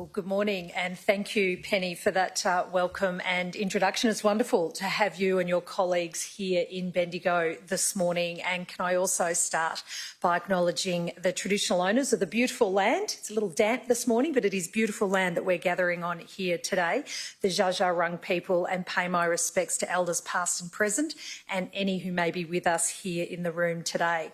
Well, good morning, and thank you, Penny, for that welcome and introduction. It's wonderful to have you and your colleagues here in Bendigo this morning. And can I also start by acknowledging the traditional owners of the beautiful land. It's a little damp this morning, but it is beautiful land that we're gathering on here today, the Dja Dja Wurrung people, and pay my respects to elders past and present and any who may be with us here in the room today.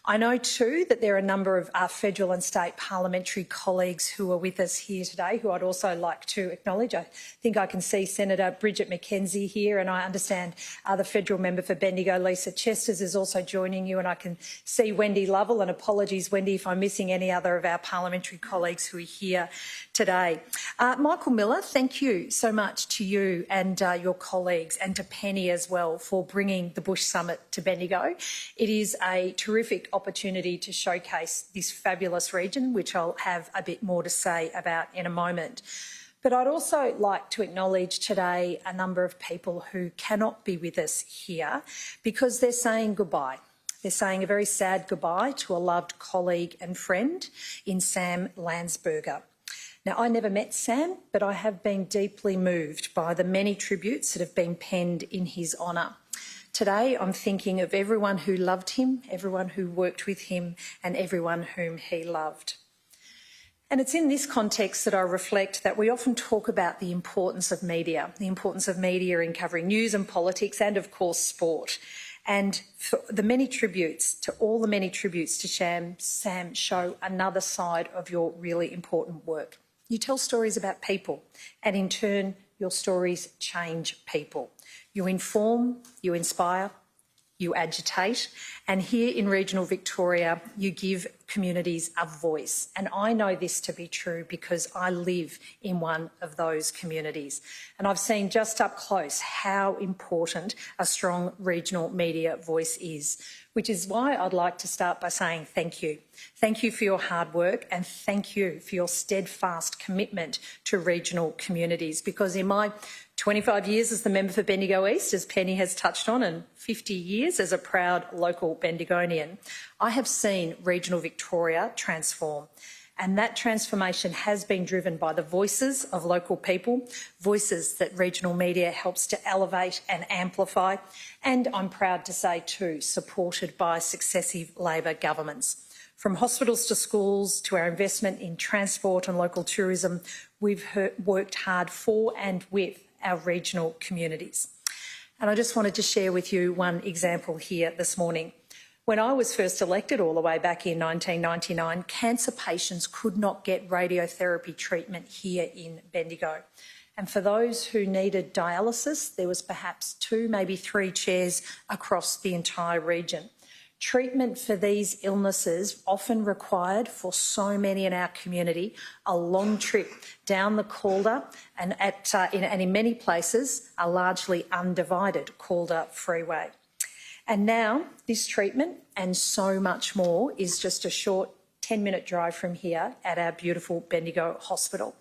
I know too that there are a number of our federal and state parliamentary colleagues who are with us here today who I'd also like to acknowledge. I think I can see Senator Bridget McKenzie here, and I understand the federal member for Bendigo, Lisa Chesters, is also joining you, and I can see Wendy Lovell, and apologies, Wendy, if I'm missing any other of our parliamentary colleagues who are here today. Michael Miller, thank you so much to you and your colleagues, and to Penny as well, for bringing the Bush Summit to Bendigo. It is a terrific opportunity to showcase this fabulous region, which I'll have a bit more to say about in a moment. But I'd also like to acknowledge today a number of people who cannot be with us here because they're saying goodbye. They're saying a very sad goodbye to a loved colleague and friend in Sam Landsberger. Now, I never met Sam, but I have been deeply moved by the many tributes that have been penned in his honour. Today, I'm thinking of everyone who loved him, everyone who worked with him, and everyone whom he loved. And it's in this context that I reflect that we often talk about the importance of media in covering news and politics and, of course, sport. And for the many tributes, to all the many tributes to Sam show another side of your really important work. You tell stories about people, and in turn, your stories change people. You inform, you inspire, you agitate, and here in regional Victoria, you give communities a voice. And I know this to be true because I live in one of those communities. And I've seen just up close how important a strong regional media voice is, which is why I'd like to start by saying thank you. Thank you for your hard work, and thank you for your steadfast commitment to regional communities, because in my 25 years as the member for Bendigo East, as Penny has touched on, and 50 years as a proud local Bendigonian, I have seen regional Victoria transform. And that transformation has been driven by the voices of local people, voices that regional media helps to elevate and amplify, and I'm proud to say too, supported by successive Labor governments. From hospitals to schools to our investment in transport and local tourism, we've worked hard for and with our regional communities. And I just wanted to share with you one example here this morning. When I was first elected all the way back in 1999, cancer patients could not get radiotherapy treatment here in Bendigo. And for those who needed dialysis, there was perhaps 2, maybe 3 chairs across the entire region. Treatment for these illnesses often required, for so many in our community, a long trip down the Calder and in many places a largely undivided Calder freeway. And now this treatment and so much more is just a short 10-minute drive from here at our beautiful Bendigo Hospital.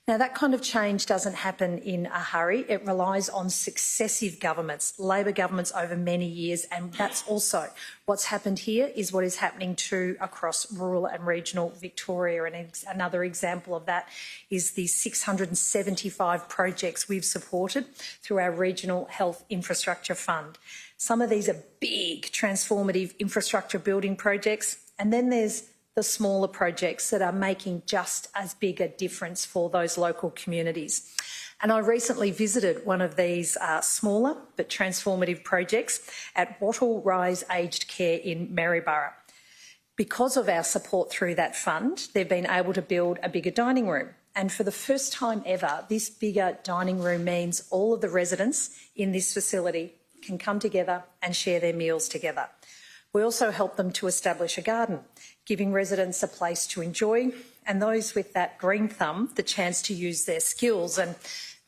Now, that kind of change doesn't happen in a hurry. It relies on successive governments, Labor governments over many years, and that's also what's happened here is what is happening too across rural and regional Victoria. And another example of that is the 675 projects we've supported through our Regional Health Infrastructure Fund. Some of these are big, transformative infrastructure building projects, and then there's the smaller projects that are making just as big a difference for those local communities. And I recently visited one of these smaller but transformative projects at Wattle Rise Aged Care in Maryborough. Because of our support through that fund, they've been able to build a bigger dining room. And for the first time ever, this bigger dining room means all of the residents in this facility can come together and share their meals together. We also help them to establish a garden, giving residents a place to enjoy, and those with that green thumb the chance to use their skills. And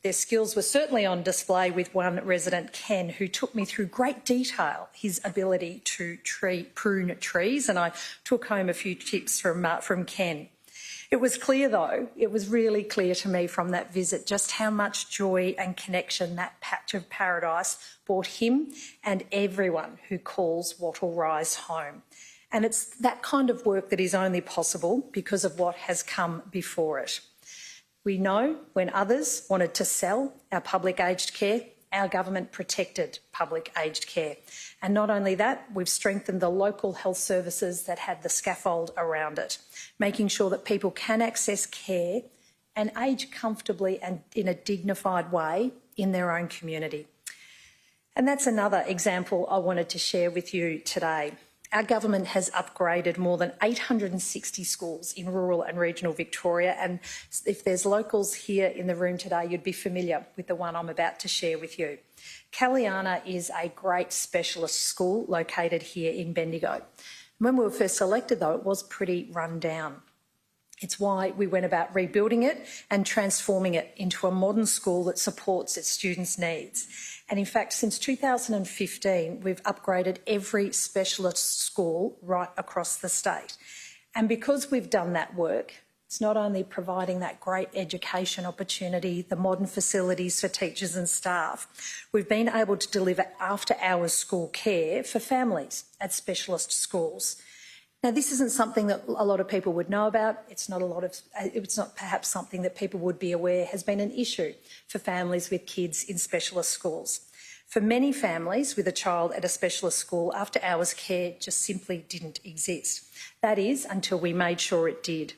their skills were certainly on display with one resident, Ken, who took me through great detail his ability to prune trees, and I took home a few tips from Ken. It was clear, though, it was really clear to me from that visit just how much joy and connection that patch of paradise brought him and everyone who calls Wattle Rise home. And it's that kind of work that is only possible because of what has come before it. We know when others wanted to sell our public aged care, our government protected public aged care. And not only that, we've strengthened the local health services that had the scaffold around it, making sure that people can access care and age comfortably and in a dignified way in their own community. And that's another example I wanted to share with you today. Our government has upgraded more than 860 schools in rural and regional Victoria, and if there's locals here in the room today, you'd be familiar with the one I'm about to share with you. Kaliana is a great specialist school located here in Bendigo. When we were first selected, though, it was pretty run down. It's why we went about rebuilding it and transforming it into a modern school that supports its students' needs. And in fact, since 2015, we've upgraded every specialist school right across the state. And because we've done that work, it's not only providing that great education opportunity, the modern facilities for teachers and staff, we've been able to deliver after-hours school care for families at specialist schools. Now, this isn't something that a lot of people would know about. It's not perhaps something that people would be aware has been an issue for families with kids in specialist schools. For many families with a child at a specialist school, after-hours care just simply didn't exist. That is, until we made sure it did.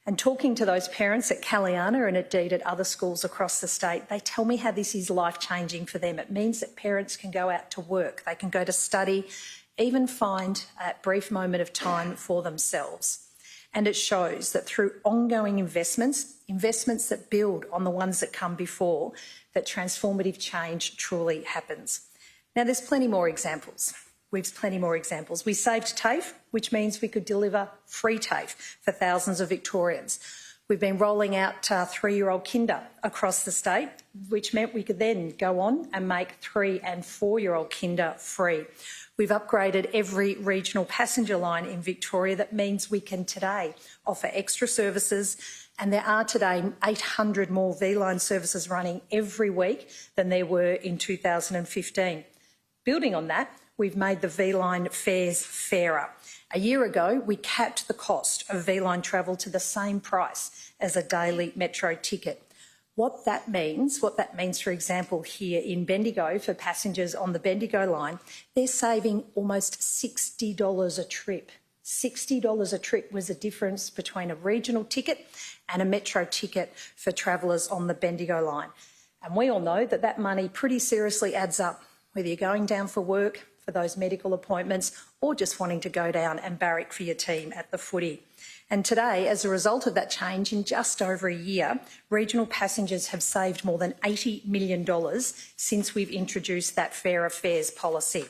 And talking to those parents at Kaliana and indeed at other schools across the state, they tell me how this is life-changing for them. It means that parents can go out to work, they can go to study, even find a brief moment of time for themselves. And it shows that through ongoing investments that build on the ones that come before, that transformative change truly happens. Now, there's plenty more examples. We saved TAFE, which means we could deliver free TAFE for thousands of Victorians. We've been rolling out 3-year-old kinder across the state, which meant we could then go on and make 3- and 4-year-old kinder free. We've upgraded every regional passenger line in Victoria. That means we can today offer extra services, and there are today 800 more V-line services running every week than there were in 2015. Building on that, we've made the V-line fares fairer. A year ago, we capped the cost of V-line travel to the same price as a daily metro ticket. What that means, for example, here in Bendigo for passengers on the Bendigo line, they're saving almost $60 a trip. $60 a trip was the difference between a regional ticket and a metro ticket for travellers on the Bendigo line. And we all know that that money pretty seriously adds up, whether you're going down for work, for those medical appointments, or just wanting to go down and barrack for your team at the footy. And today, as a result of that change, in just over a year, regional passengers have saved more than $80 million since we've introduced that fairer fares policy.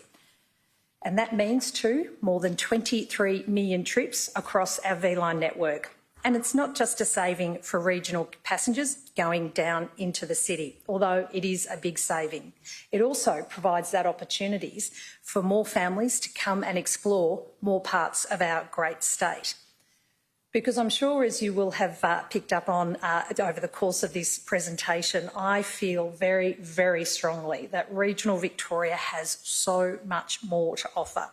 And that means, too, more than 23 million trips across our V-line network. And it's not just a saving for regional passengers going down into the city, although it is a big saving. It also provides that opportunities for more families to come and explore more parts of our great state. Because I'm sure, as you will have picked up on over the course of this presentation, I feel very, very strongly that regional Victoria has so much more to offer.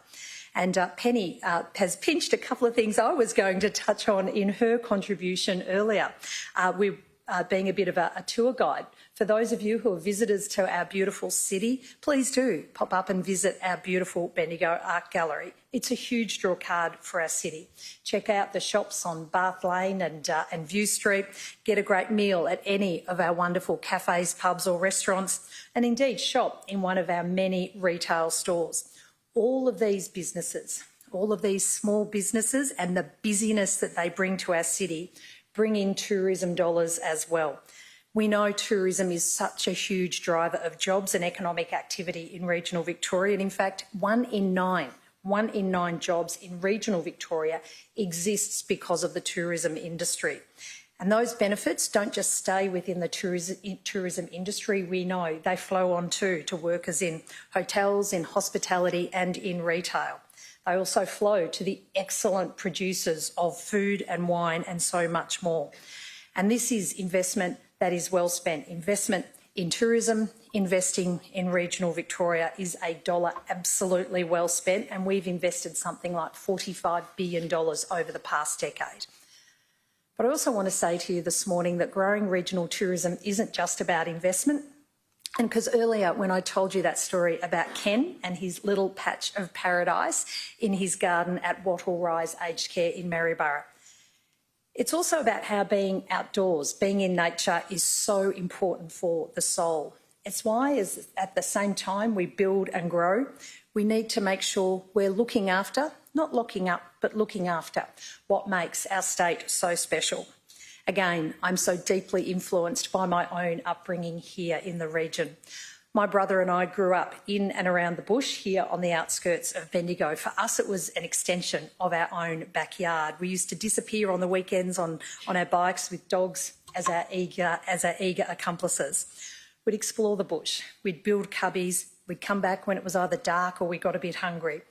And Penny has pinched a couple of things I was going to touch on in her contribution earlier. We're being a bit of a tour guide. For those of you who are visitors to our beautiful city, please do pop up and visit our beautiful Bendigo Art Gallery. It's a huge draw card for our city. Check out the shops on Bath Lane and View Street. Get a great meal at any of our wonderful cafes, pubs or restaurants, and indeed shop in one of our many retail stores. All of these businesses, all of these small businesses and the busyness that they bring to our city bring in tourism dollars as well. We know tourism is such a huge driver of jobs and economic activity in regional Victoria. And in fact, one in nine jobs in regional Victoria exists because of the tourism industry. And those benefits don't just stay within the tourism industry. We know they flow on too to workers in hotels, in hospitality and in retail. They also flow to the excellent producers of food and wine and so much more. And this is investment that is well spent. Investment in tourism, investing in regional Victoria is a dollar absolutely well spent, and we've invested something like $45 billion over the past decade. But I also want to say to you this morning that growing regional tourism isn't just about investment. And because earlier when I told you that story about Ken and his little patch of paradise in his garden at Wattle Rise Aged Care in Maryborough, it's also about how being outdoors, being in nature is so important for the soul. It's why at the same time we build and grow, we need to make sure we're looking after, not locking up, but looking after what makes our state so special. Again, I'm so deeply influenced by my own upbringing here in the region. My brother and I grew up in and around the bush here on the outskirts of Bendigo. For us, it was an extension of our own backyard. We used to disappear on the weekends on our bikes with dogs as our eager accomplices. We'd explore the bush, we'd build cubbies, we'd come back when it was either dark or we got a bit hungry.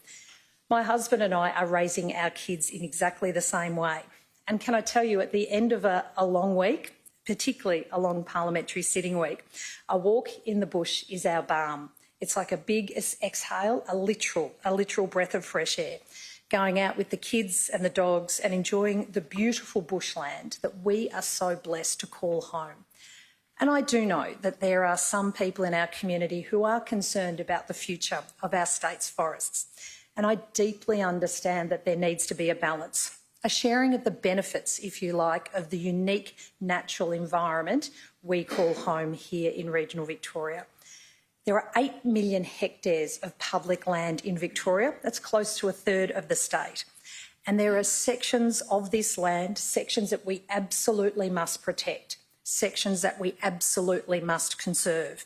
My husband and I are raising our kids in exactly the same way. And can I tell you, at the end of a long week, particularly a long parliamentary sitting week, a walk in the bush is our balm. It's like a big exhale, a literal breath of fresh air, going out with the kids and the dogs and enjoying the beautiful bushland that we are so blessed to call home. And I do know that there are some people in our community who are concerned about the future of our state's forests. And I deeply understand that there needs to be a balance, a sharing of the benefits, if you like, of the unique natural environment we call home here in regional Victoria. There are 8 million hectares of public land in Victoria. That's close to a third of the state. And there are sections of this land, sections that we absolutely must protect, sections that we absolutely must conserve.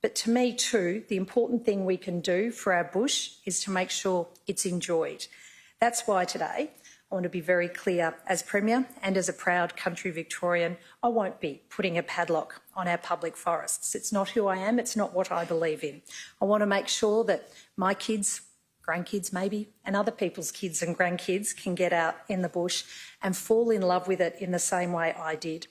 But to me too, the important thing we can do for our bush is to make sure it's enjoyed. That's why today I want to be very clear, as Premier and as a proud country Victorian, I won't be putting a padlock on our public forests. It's not who I am, it's not what I believe in. I want to make sure that my kids, grandkids maybe, and other people's kids and grandkids can get out in the bush and fall in love with it in the same way I did.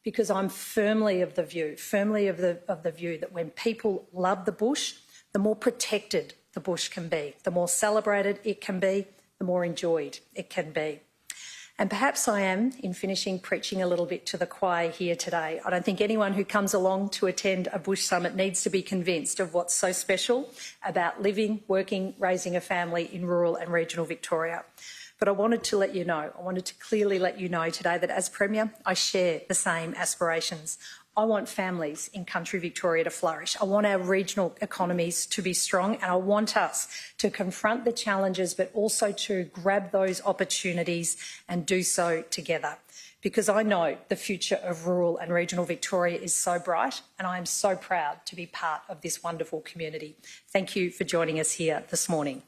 Because I'm firmly of the view that when people love the bush, the more protected the bush can be, the more celebrated it can be, the more enjoyed it can be. And perhaps I am, in finishing, preaching a little bit to the choir here today. I don't think anyone who comes along to attend a bush summit needs to be convinced of what's so special about living, working, raising a family in rural and regional Victoria. But I wanted to let you know, I wanted to clearly let you know today that as Premier, I share the same aspirations. I want families in country Victoria to flourish. I want our regional economies to be strong, and I want us to confront the challenges but also to grab those opportunities and do so together. Because I know the future of rural and regional Victoria is so bright, and I am so proud to be part of this wonderful community. Thank you for joining us here this morning.